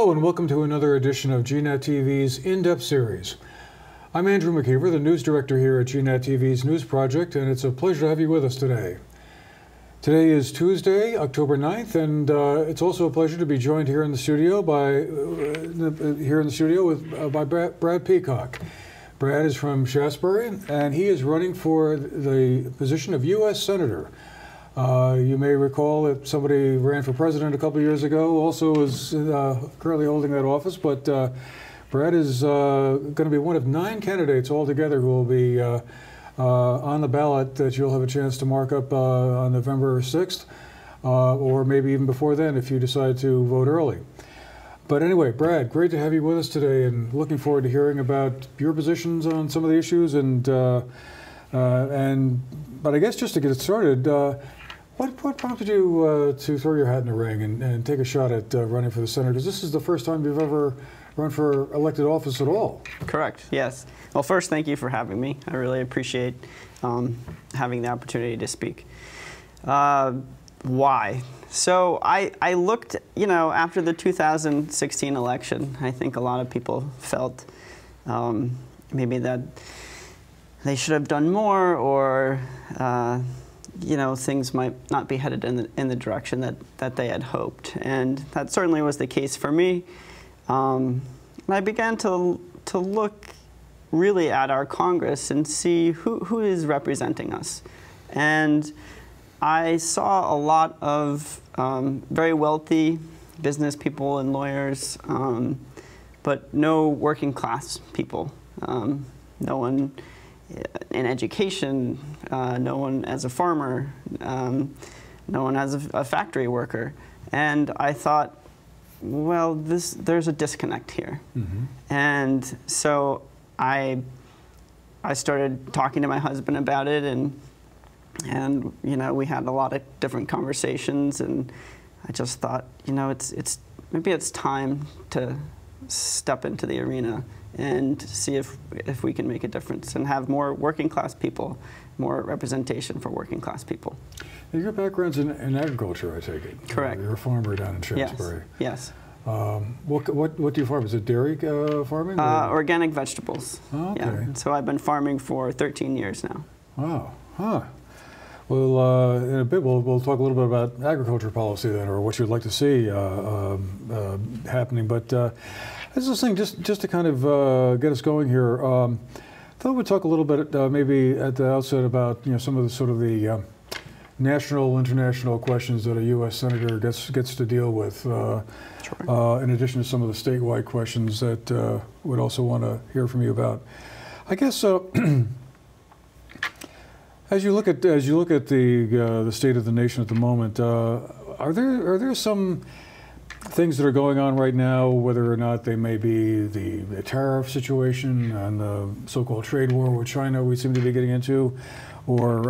Hello and welcome to another edition of GNAT-TV's In-Depth series. I'm Andrew McKeever, the news director here at GNAT-TV's News Project, and it's a pleasure to have you with us today. Today is Tuesday, October 9th, and it's also a pleasure to be joined here in the studio by Brad Peacock. Brad is from Shasbury, and he is running for the position of U.S. Senator. You may recall that somebody ran for president a couple of years ago, also is currently holding that office, but Brad is going to be one of 9 candidates altogether who will be on the ballot that you'll have a chance to mark up on November 6th, or maybe even before then if you decide to vote early. But anyway, Brad, great to have you with us today, and looking forward to hearing about your positions on some of the issues. But I guess just to get it started, what prompted you to throw your hat in the ring and take a shot at running for the Senate? Because this is the first time you've ever run for elected office at all. Correct, yes. Well, first, thank you for having me. I really appreciate having the opportunity to speak. Why? So I looked, after the 2016 election, I think a lot of people felt maybe that they should have done more, or things might not be headed in the direction that they had hoped, and that certainly was the case for me. And I began to look really at our Congress and see who is representing us, and I saw a lot of very wealthy business people and lawyers, but no working class people. No one in education, no one as a farmer, no one as a factory worker. And I thought, well, there's a disconnect here. Mm-hmm. And so I started talking to my husband about it, and we had a lot of different conversations, and I just thought, maybe it's time to step into the arena and see if we can make a difference and have more working class people, more representation for working class people. Now, your background's in agriculture, I take it. Correct. You're a farmer down in Shasbury. Yes. What do you farm? Is it dairy farming? Organic vegetables. Oh, okay. Yeah. So I've been farming for 13 years now. Wow. Huh. Well, in a bit, we'll talk a little bit about agriculture policy then, or what you'd like to see happening. But I was just thinking, just to kind of get us going here, I thought we'd talk a little bit, maybe at the outset, about some of the sort of the national, international questions that a U.S. Senator gets to deal with, sure. In addition to some of the statewide questions that we'd also want to hear from you about. I guess. As you look at the state of the nation at the moment, are there some things that are going on right now, whether or not they may be the tariff situation and the so-called trade war with China we seem to be getting into, or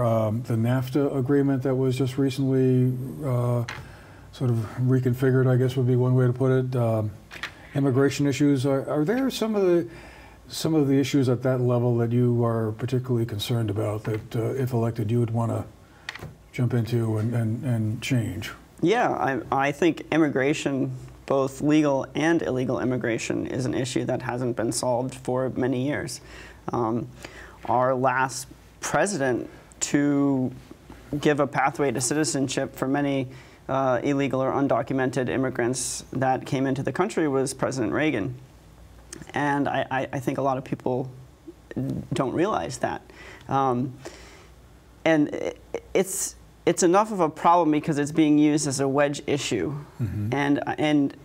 the NAFTA agreement that was just recently sort of reconfigured, I guess would be one way to put it. Immigration issues. Are there some of the issues at that level that you are particularly concerned about that, if elected, you would want to jump into and change? Yeah, I think immigration, both legal and illegal immigration, is an issue that hasn't been solved for many years. Our last president to give a pathway to citizenship for many illegal or undocumented immigrants that came into the country was President Reagan. And I think a lot of people don't realize that. And it's enough of a problem because it's being used as a wedge issue. Mm-hmm. And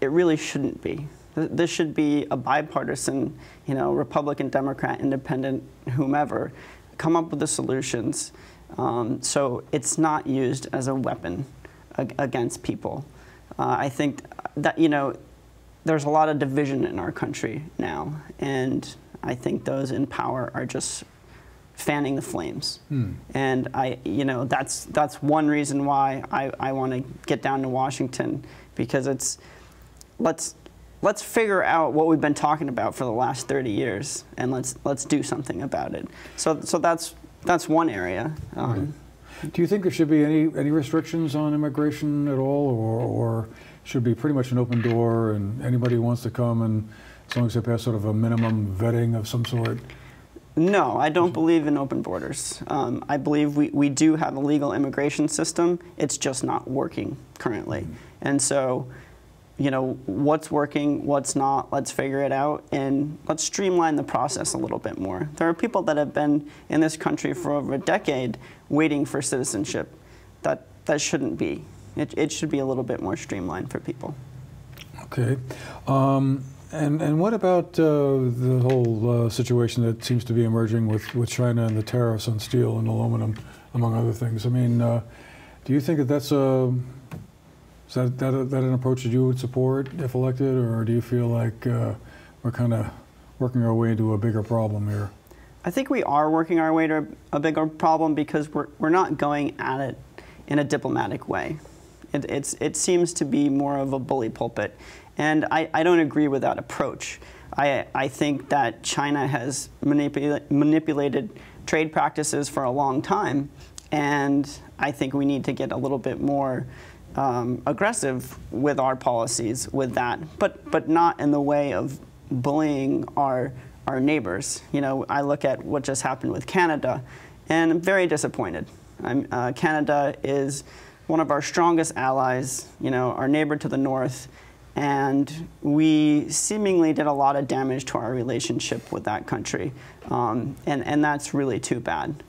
it really shouldn't be. This should be a bipartisan, Republican, Democrat, Independent, whomever, come up with the solutions so it's not used as a weapon against people. I think that, there's a lot of division in our country now, and I think those in power are just fanning the flames. And that's one reason why I want to get down to Washington, because let's figure out what we've been talking about for the last 30 years, and let's do something about it. So that's one area. Right. Do you think there should be any restrictions on immigration at all, or should be pretty much an open door, and anybody who wants to come, and as long as they pass sort of a minimum vetting of some sort? No, I don't believe in open borders. I believe we do have a legal immigration system. It's just not working currently. And so, you know, what's working, what's not, let's figure it out, and let's streamline the process a little bit more. There are people that have been in this country for over a decade waiting for citizenship. That shouldn't be. It should be a little bit more streamlined for people. Okay. And what about the whole situation that seems to be emerging with China and the tariffs on steel and aluminum, among other things? I mean, do you think that that's is that an approach that you would support if elected, or do you feel like we're kind of working our way into a bigger problem here? I think we are working our way to a bigger problem because we're not going at it in a diplomatic way. It seems to be more of a bully pulpit. And I don't agree with that approach. I think that China has manipulated trade practices for a long time, and I think we need to get a little bit more aggressive with our policies with that, but not in the way of bullying our neighbors. You know, I look at what just happened with Canada, and I'm very disappointed. Canada is one of our strongest allies, you know, our neighbor to the north, and we seemingly did a lot of damage to our relationship with that country, and that's really too bad.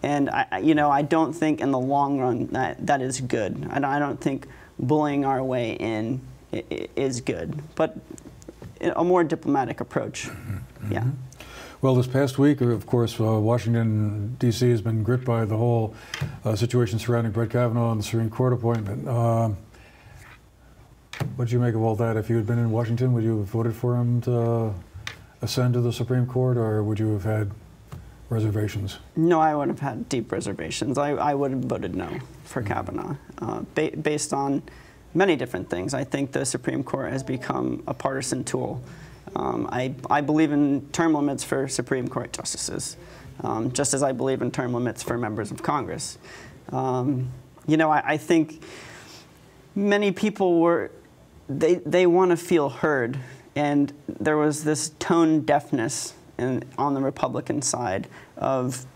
And I don't think in the long run that is good. I don't think bullying our way in is good, but a more diplomatic approach, yeah. Well, this past week, of course, Washington, D.C. has been gripped by the whole situation surrounding Brett Kavanaugh and the Supreme Court appointment. What did you make of all that? If you had been in Washington, would you have voted for him to ascend to the Supreme Court, or would you have had reservations? No, I would have had deep reservations. I would have voted no for Kavanaugh, based on many different things. I think the Supreme Court has become a partisan tool. I believe in term limits for Supreme Court justices, just as I believe in term limits for members of Congress. I think many people they want to feel heard, and there was this tone deafness on the Republican side of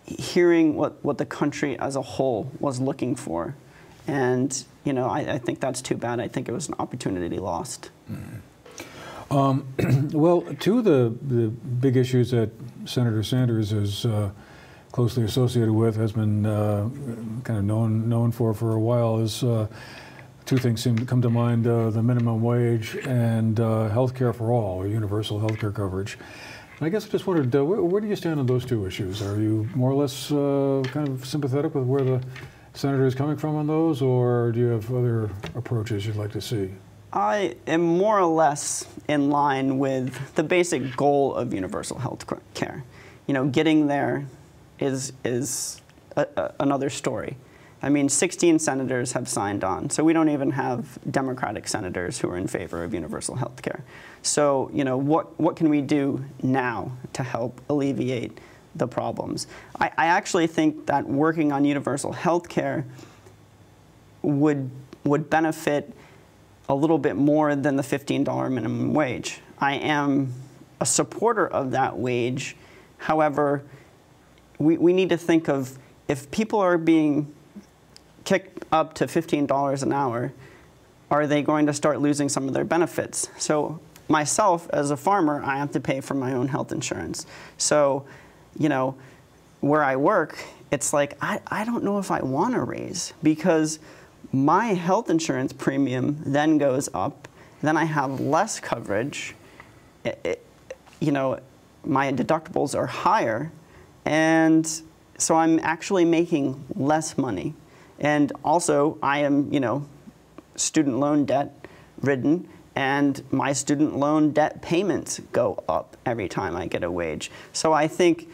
hearing what the country as a whole was looking for. And, I think that's too bad. I think it was an opportunity lost. Well, two of the big issues that Senator Sanders is closely associated with, has been kind of known for a while, is two things seem to come to mind: the minimum wage and health care for all, or universal health care coverage. I guess I just wondered, where do you stand on those two issues? Are you more or less kind of sympathetic with where the senator is coming from on those, or do you have other approaches you'd like to see? I am more or less in line with the basic goal of universal health care. Getting there is another story. I mean, 16 senators have signed on, so we don't even have Democratic senators who are in favor of universal health care. So, what can we do now to help alleviate the problems? I actually think that working on universal health care would benefit a little bit more than the $15 minimum wage. I am a supporter of that wage. However, we need to think of, if people are being kicked up to $15 an hour, are they going to start losing some of their benefits? So myself, as a farmer, I have to pay for my own health insurance. So, where I work, it's like, I don't know if I want to raise, because my health insurance premium then goes up, then I have less coverage, my deductibles are higher, and so I'm actually making less money. And also, I am, student loan debt ridden, and my student loan debt payments go up every time I get a wage. So I think,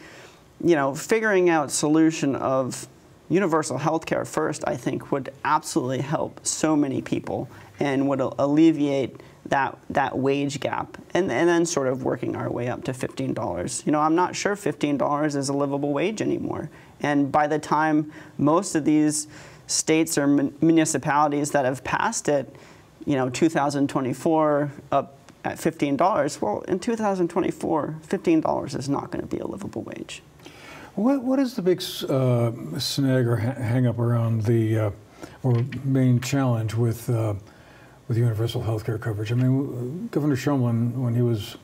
figuring out solution of universal health care first, I think, would absolutely help so many people and would alleviate that wage gap, and then sort of working our way up to $15. I'm not sure $15 is a livable wage anymore. And by the time most of these states or municipalities that have passed it, 2024 up at $15. Well, in 2024, $15 is not going to be a livable wage. What is the big snag or hang up around the or main challenge with universal health care coverage? I mean, Governor Shumlin, when he was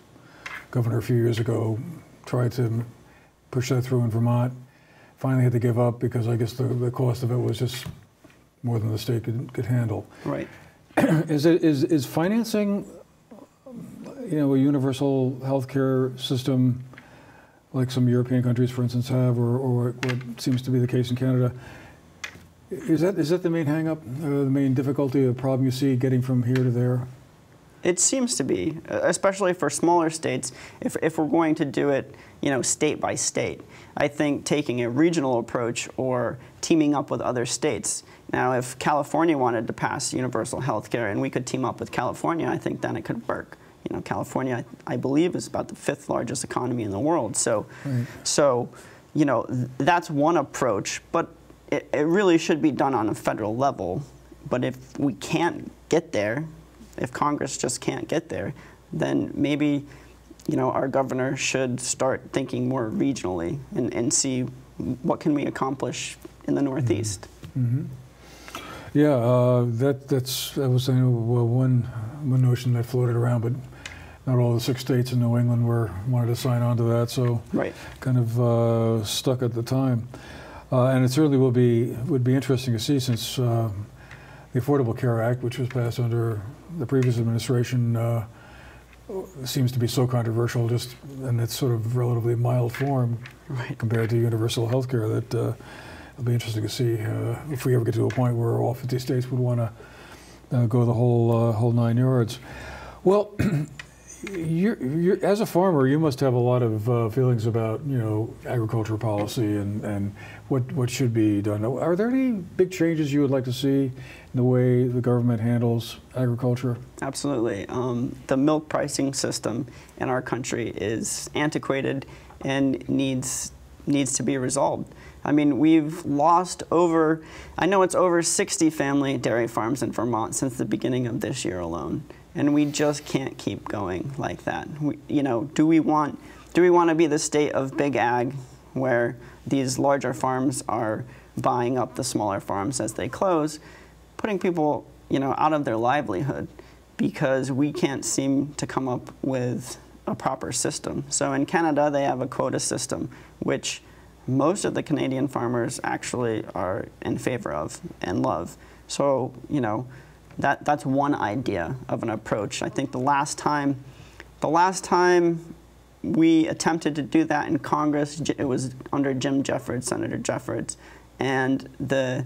governor a few years ago, tried to push that through in Vermont. Finally had to give up because I guess the cost of it was just more than the state could handle. Right. Is financing, a universal health care system like some European countries, for instance, have, or what seems to be the case in Canada, is that the main hang-up, the main difficulty, the problem you see getting from here to there? It seems to be, especially for smaller states, if we're going to do it, state by state. I think taking a regional approach or teaming up with other states. Now, if California wanted to pass universal health care and we could team up with California, I think then it could work. California, I believe, is about the 5th largest economy in the world. So, that's one approach, but it really should be done on a federal level. But if we can't get there, if Congress just can't get there, then maybe, our governor should start thinking more regionally and see what can we accomplish in the Northeast. Mm-hmm. Yeah, that was one notion that floated around, but not all the 6 states in New England wanted to sign on to that, so right. Kind of stuck at the time. And it certainly would be interesting to see, since the Affordable Care Act, which was passed under the previous administration, seems to be so controversial, just in its sort of relatively mild form, right, compared to universal health care, that it'll be interesting to see if we ever get to a point where all 50 states would want to go the whole 9 yards. Well, you're, as a farmer, you must have a lot of feelings about agriculture policy and what should be done. Are there any big changes you would like to see in the way the government handles agriculture? Absolutely. The milk pricing system in our country is antiquated and needs to be resolved. I mean, we've lost I know it's over 60 family dairy farms in Vermont since the beginning of this year alone. And we just can't keep going like that. Do we want to be the state of big ag, where these larger farms are buying up the smaller farms as they close, putting people, out of their livelihood because we can't seem to come up with a proper system? So in Canada, they have a quota system, which most of the Canadian farmers actually are in favor of and love. So, that's one idea of an approach. I think the last time we attempted to do that in Congress, it was under Jim Jeffords, Senator Jeffords, and the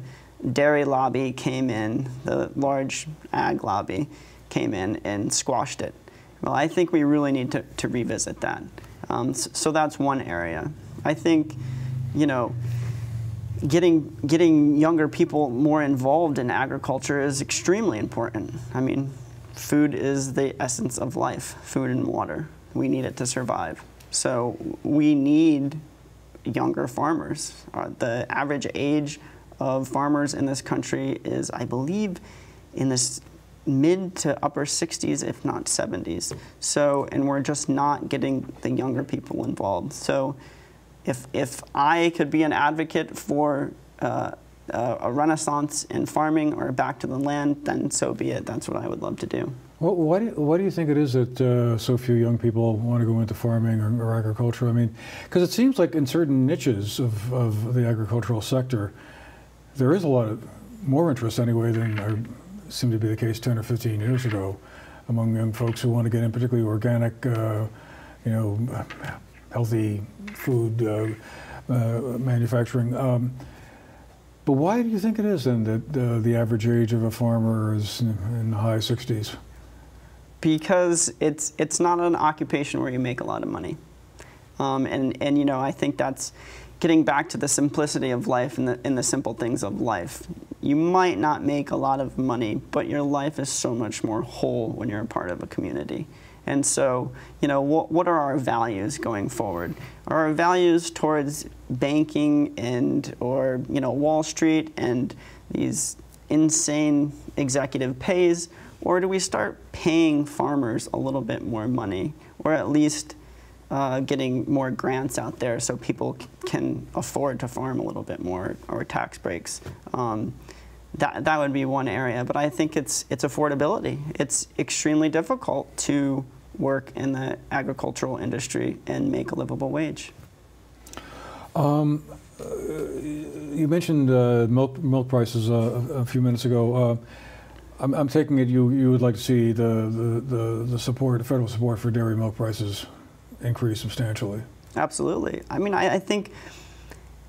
dairy lobby came in, the large ag lobby came in and squashed it. Well, I think we really need to revisit that. So that's one area. I think, getting younger people more involved in agriculture is extremely important. I mean, food is the essence of life, food and water. We need it to survive. So we need younger farmers. The average age of farmers in this country is, I believe, in this mid to upper 60s, if not 70s. So, and we're just not getting the younger people involved. So if I could be an advocate for a renaissance in farming or back to the land, then so be it. That's what I would love to do. Well, why do you think it is that so few young people want to go into farming or agriculture? I mean, because it seems like in certain niches of the agricultural sector, there is a lot of more interest anyway than seemed to be the case 10 or 15 years ago among young folks who want to get in, particularly organic, healthy food manufacturing. But why do you think it is then that the average age of a farmer is in the high 60s? Because it's not an occupation where you make a lot of money. And I think that's getting back to the simplicity of life and the simple things of life. You might not make a lot of money, but your life is so much more whole when you're a part of a community. And so, what are our values going forward? Are our values towards banking or Wall Street and these insane executive pays, or do we start paying farmers a little bit more money, or at least getting more grants out there so people can afford to farm a little bit more, or tax breaks? That would be one area, but I think it's affordability. It's extremely difficult to work in the agricultural industry and make a livable wage. You mentioned milk prices a few minutes ago. I'm taking it you would like to see the support, the federal support for dairy milk prices increase substantially. Absolutely. I mean, I think,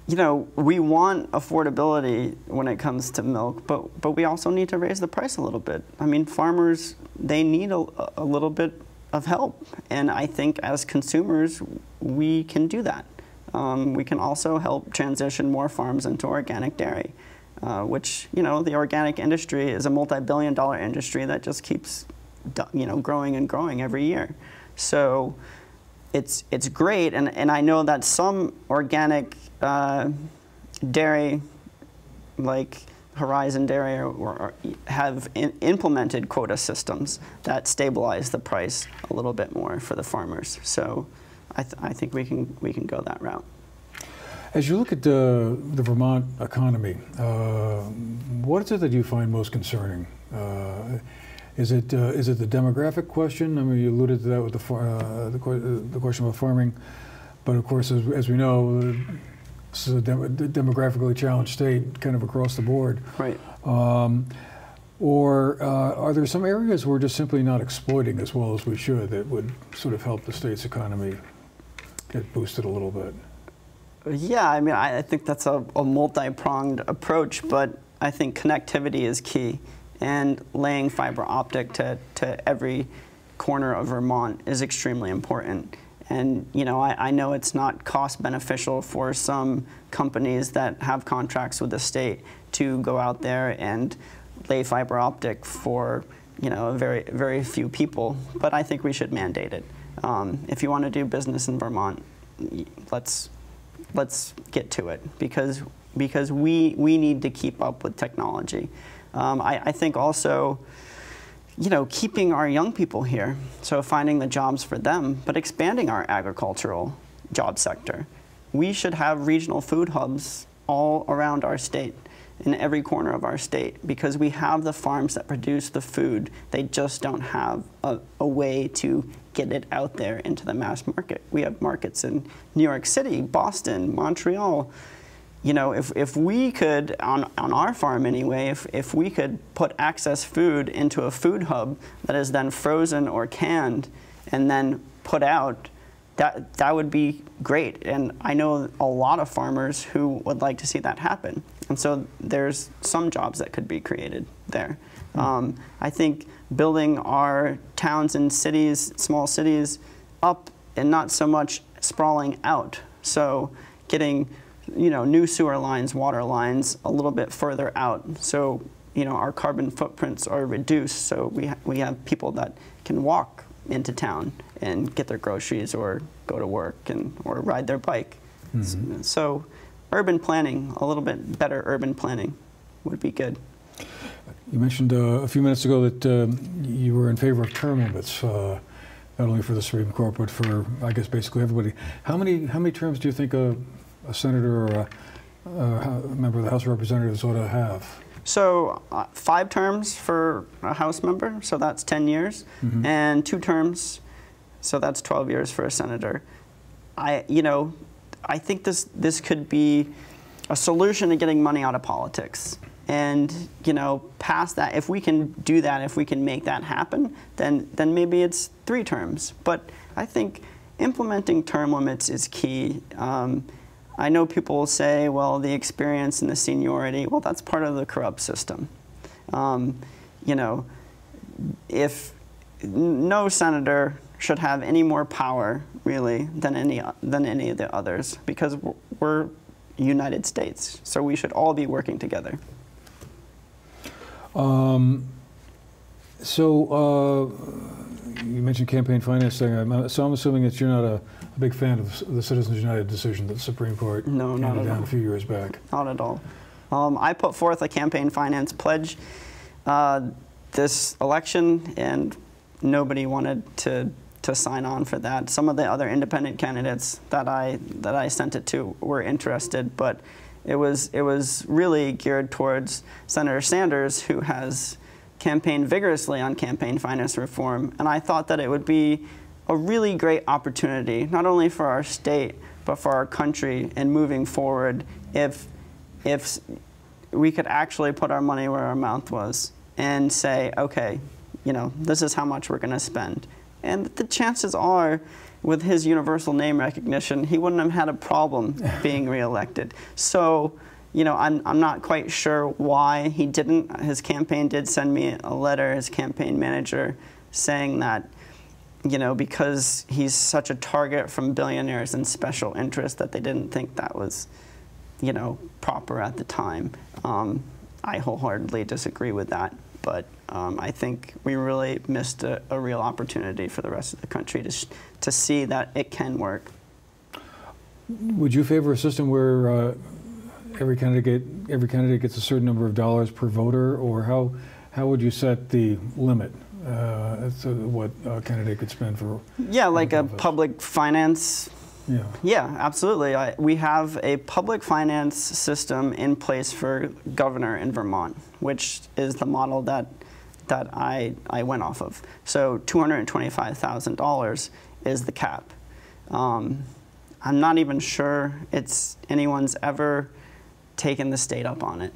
you know, we want affordability when it comes to milk, but we also need to raise the price a little bit. I mean, farmers, they need a little bit of help, and I think as consumers, we can do that. We can also help transition more farms into organic dairy, which, you know, the organic industry is a multi-billion-dollar industry that just keeps, you know, growing and growing every year. So it's great, and I know that some organic dairy, like Horizon Dairy, have implemented quota systems that stabilize the price a little bit more for the farmers. So I think we can go that route. As you look at the Vermont economy, what is it that you find most concerning? Is it the demographic question? I mean, you alluded to that with the question about farming, but of course, as we know, this is a demographically challenged state, kind of across the board. Right. Or are there some areas we're just simply not exploiting as well as we should that would sort of help the state's economy get boosted a little bit? Yeah, I mean, I think that's a multi-pronged approach, but I think connectivity is key, and laying fiber optic to every corner of Vermont is extremely important. And, you know, I know it's not cost beneficial for some companies that have contracts with the state to go out there and lay fiber optic for, you know, very few people, but I think we should mandate it. If you want to do business in Vermont, let's get to it, because we need to keep up with technology. I think also, you know, keeping our young people here, so finding the jobs for them, but expanding our agricultural job sector. We should have regional food hubs all around our state, in every corner of our state, because we have the farms that produce the food. They just don't have a way to get it out there into the mass market. We have markets in New York City, Boston, Montreal. You know, if we could, on our farm anyway, if we could put access food into a food hub that is then frozen or canned and then put out, that would be great. And I know a lot of farmers who would like to see that happen. And so there's some jobs that could be created there. I think building our towns and cities, small cities, up and not so much sprawling out. So getting, you know, new sewer lines, water lines a little bit further out. So, you know, our carbon footprints are reduced. So we have people that can walk into town and get their groceries or go to work or ride their bike. Mm-hmm. So urban planning, a little bit better urban planning would be good. You mentioned a few minutes ago that you were in favor of term limits, not only for the Supreme Court, but for, I guess, basically everybody. How many terms do you think a senator or a member of the House of Representatives ought to have? So 5 terms for a House member, so that's 10 years, mm-hmm. and 2 terms, so that's 12 years for a senator. I think this could be a solution to getting money out of politics. And, you know, past that, if we can do that, if we can make that happen, then maybe it's 3 terms. But I think implementing term limits is key. I know people will say, well, the experience and the seniority, well, that's part of the corrupt system. You know, if no senator should have any more power, really, than any of the others, because we're United States, so we should all be working together. You mentioned campaign financing, so I'm assuming that you're not a big fan of the Citizens United decision that the Supreme Court handed down a few years back. Not at all. I put forth a campaign finance pledge this election, and nobody wanted to sign on for that. Some of the other independent candidates that I sent it to were interested, but it was really geared towards Senator Sanders, who has campaigned vigorously on campaign finance reform, and I thought that it would be a really great opportunity, not only for our state, but for our country and moving forward, if we could actually put our money where our mouth was and say, okay, this is how much we're going to spend. And the chances are, with his universal name recognition, he wouldn't have had a problem being reelected. So, I'm not quite sure why he didn't. His campaign did send me a letter, his campaign manager, saying that, because he's such a target from billionaires and special interests, that they didn't think that was, proper at the time. I wholeheartedly disagree with that, but I think we really missed a real opportunity for the rest of the country to see that it can work. Would you favor a system where every candidate gets a certain number of dollars per voter, or how would you set the limit as to what a candidate could spend for? Yeah, like a public finance. Yeah, absolutely. We have a public finance system in place for governor in Vermont, which is the model that I went off of. So $225,000 is the cap. I'm not even sure anyone's ever taken the state up on it,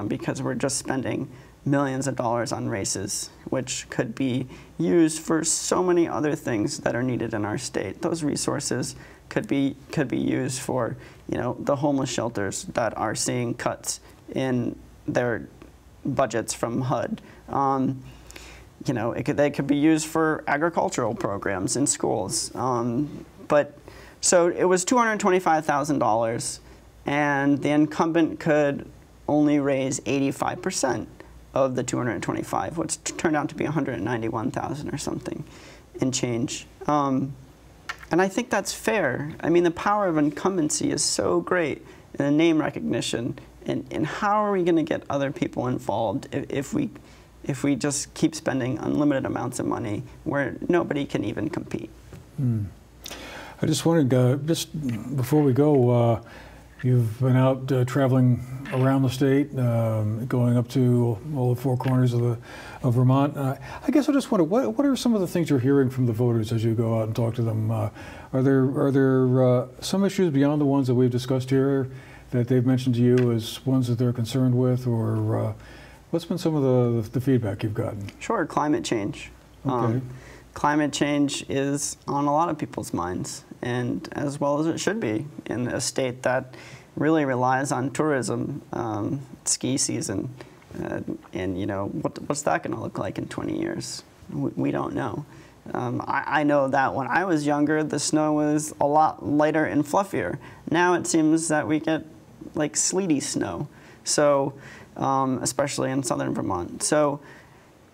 because we're just spending millions of dollars on races, which could be used for so many other things that are needed in our state. Those resources could be used for, the homeless shelters that are seeing cuts in their budgets from HUD. They could be used for agricultural programs in schools. So it was $225,000, and the incumbent could only raise 85% of the 225, which turned out to be 191,000 or something and change. And I think that's fair. I mean, the power of incumbency is so great in the name recognition. And how are we going to get other people involved if we just keep spending unlimited amounts of money where nobody can even compete? I just wanted, just before we go, you've been out traveling around the state, going up to all the four corners of Vermont. I guess I just wonder, what are some of the things you're hearing from the voters as you go out and talk to them? Are there some issues beyond the ones that we've discussed here that they've mentioned to you as ones that they're concerned with, or what's been some of the feedback you've gotten? Sure, climate change. Okay. Climate change is on a lot of people's minds, and as well as it should be in a state that really relies on tourism, ski season, and what's that going to look like in 20 years? We don't know. I know that when I was younger, the snow was a lot lighter and fluffier. Now it seems that we get like sleety snow, so especially in southern Vermont. So,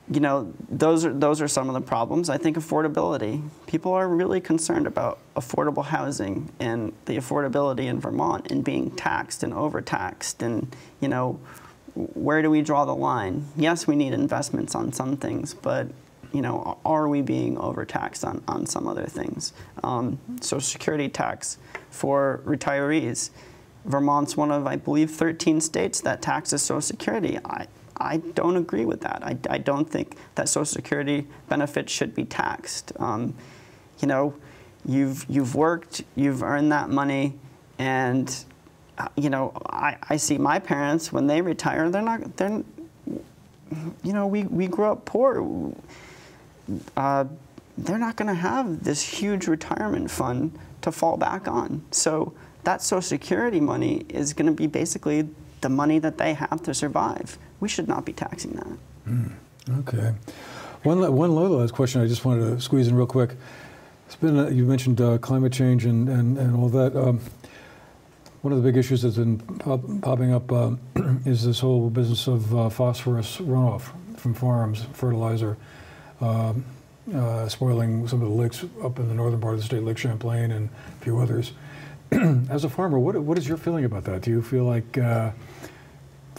those are some of the problems. I think affordability. People are really concerned about affordable housing and the affordability in Vermont and being taxed and overtaxed, and where do we draw the line? Yes, we need investments on some things, but are we being overtaxed on some other things? Social Security tax for retirees. Vermont's one of, I believe, 13 states that taxes Social Security. I don't agree with that. I don't think that Social Security benefits should be taxed. You've worked, you've earned that money, and I see my parents when they retire. We grew up poor. They're not going to have this huge retirement fund to fall back on. So that Social Security money is going to be basically the money that they have to survive. We should not be taxing that. Okay. One last question I just wanted to squeeze in real quick. It's been, you mentioned climate change and all that. One of the big issues that's been popping up is this whole business of phosphorus runoff from farms, fertilizer, spoiling some of the lakes up in the northern part of the state, Lake Champlain and a few others. As a farmer, what is your feeling about that? Do you feel like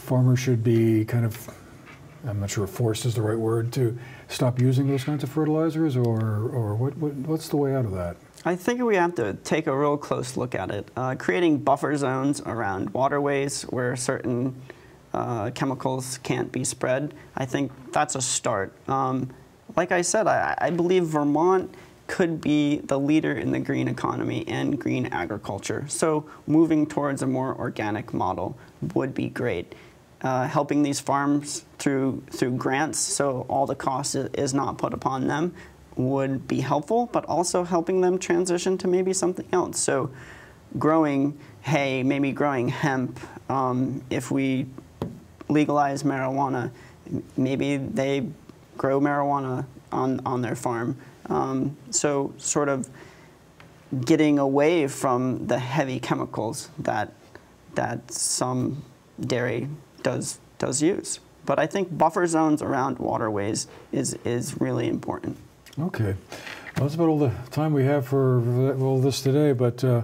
farmers should be kind of, I'm not sure if forced is the right word, to stop using those kinds of fertilizers, or what's the way out of that? I think we have to take a real close look at it. Creating buffer zones around waterways where certain chemicals can't be spread, I think that's a start. Like I said, I believe Vermont could be the leader in the green economy and green agriculture. So moving towards a more organic model would be great. Helping these farms through grants, so all the cost is not put upon them, would be helpful, but also helping them transition to maybe something else. So growing hay, maybe growing hemp. If we legalize marijuana, maybe they grow marijuana on their farm. So sort of getting away from the heavy chemicals that some dairy does use. But I think buffer zones around waterways is really important. Okay. Well, that's about all the time we have for all this today, but I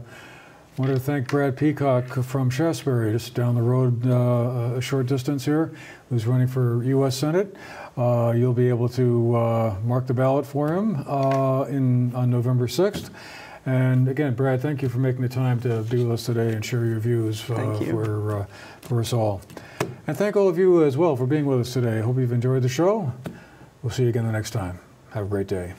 want to thank Brad Peacock from Shasberry, just down the road a short distance here, who's running for U.S. Senate. You'll be able to mark the ballot for him on November 6th. And again, Brad, thank you for making the time to be with us today and share your views for us all. And thank all of you as well for being with us today. I hope you've enjoyed the show. We'll see you again the next time. Have a great day.